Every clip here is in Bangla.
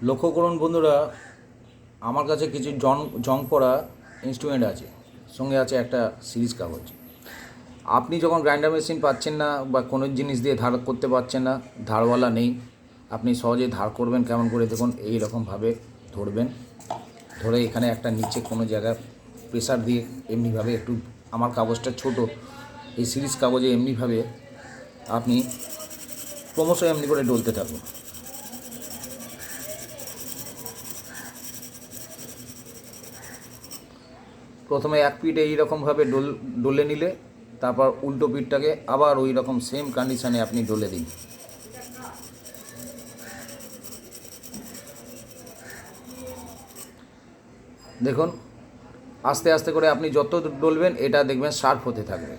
লক্ষ্য করুন বন্ধুরা, আমার কাছে কিছু জং পড়া ইনস্ট্রুমেন্ট আছে, সঙ্গে আছে একটা সিরিজ কাগজ। আপনি যখন গ্রাইন্ডার মেশিন পাচ্ছেন না বা কোনো জিনিস দিয়ে ধার করতে পারছেন না, ধারওয়ালা নেই, আপনি সহজে ধার করবেন কেমন করে দেখুন। এই রকমভাবে ধরবেন, ধরে এখানে একটা নিচে কোনো জায়গায় প্রেসার দিয়ে এমনিভাবে একটু, আমার কাগজটা ছোট, এই সিরিজ কাগজে এমনিভাবে আপনি ক্রমশ এমনি করে ডলতে থাকুন। প্রথমে এক পিঠ এইরকমভাবে ডলে নিলে তারপর উল্টো পিঠটাকে আবার ওই রকম সেম কন্ডিশানে আপনি ডলে দিন। দেখুন আস্তে আস্তে করে আপনি যত ডলবেন এটা দেখবেন শার্প হতে থাকবে।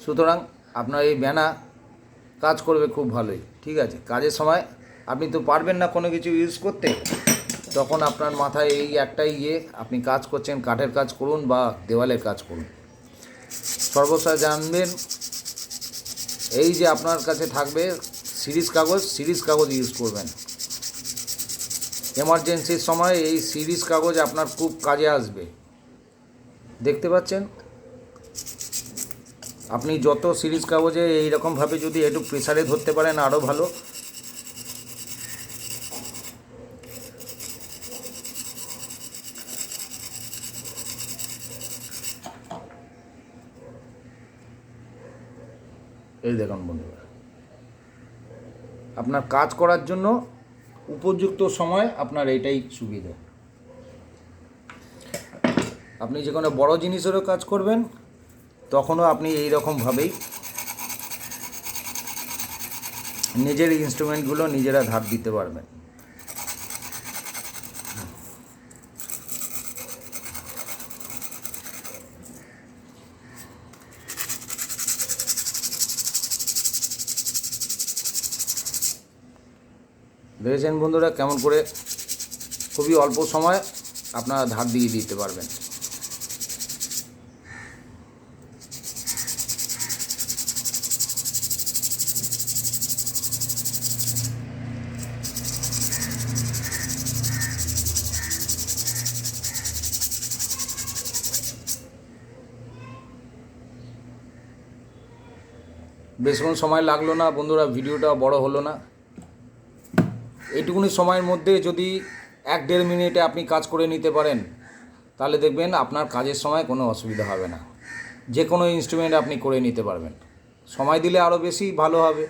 সুতরাং আপনার এই ব্যানা কাজ করবে খুব ভালোই। ঠিক আছে, কাজের সময় আপনি তো পারবেন না কোনো কিছু ইউজ করতে, তখন আপনার মাথায় এই একটাই আপনি কাজ করছেন, কাঠের কাজ করুন বা দেওয়ালের কাজ করুন, সর্বদা জানবেন এই যে আপনার কাছে থাকবে সিরিজ কাগজ ইউজ করবেন। এমার্জেন্সির সময় এই সিরিজ কাগজ আপনার খুব কাজে আসবে। দেখতে পাচ্ছেন, আপনি যত সিরিজ কাগজে এইরকমভাবে যদি একটু প্রেসারে ধরতে পারেন আরও ভালো। এই দেখুন বন্ধুরা, আপনার কাজ করার জন্য উপযুক্ত সময় আপনার এইটাই সুবিধা। আপনি যে কোনো বড়ো জিনিসেরও কাজ করবেন তখনও আপনি এই রকমভাবেই নিজের ইনস্ট্রুমেন্টগুলো নিজেরা ধার দিতে পারবেন। দেখেছেন বন্ধুরা কেমন করে খুবই অল্প সময় আপনারা ধার দিয়ে দিতে পারবেন। বেশিক্ষণ সময় লাগলো না বন্ধুরা, ভিডিওটা বড় হলো না। এইটুকুনি সময়ের মধ্যে যদি 1-1.5 মিনিটে আপনি কাজ করে নিতে পারেন তাহলে দেখবেন আপনার কাজের সময় কোনো অসুবিধা হবে না, যে কোনো ইনস্ট্রুমেন্ট আপনি করে নিতে পারবেন। সময় দিলে আরও বেশি ভালো হবে।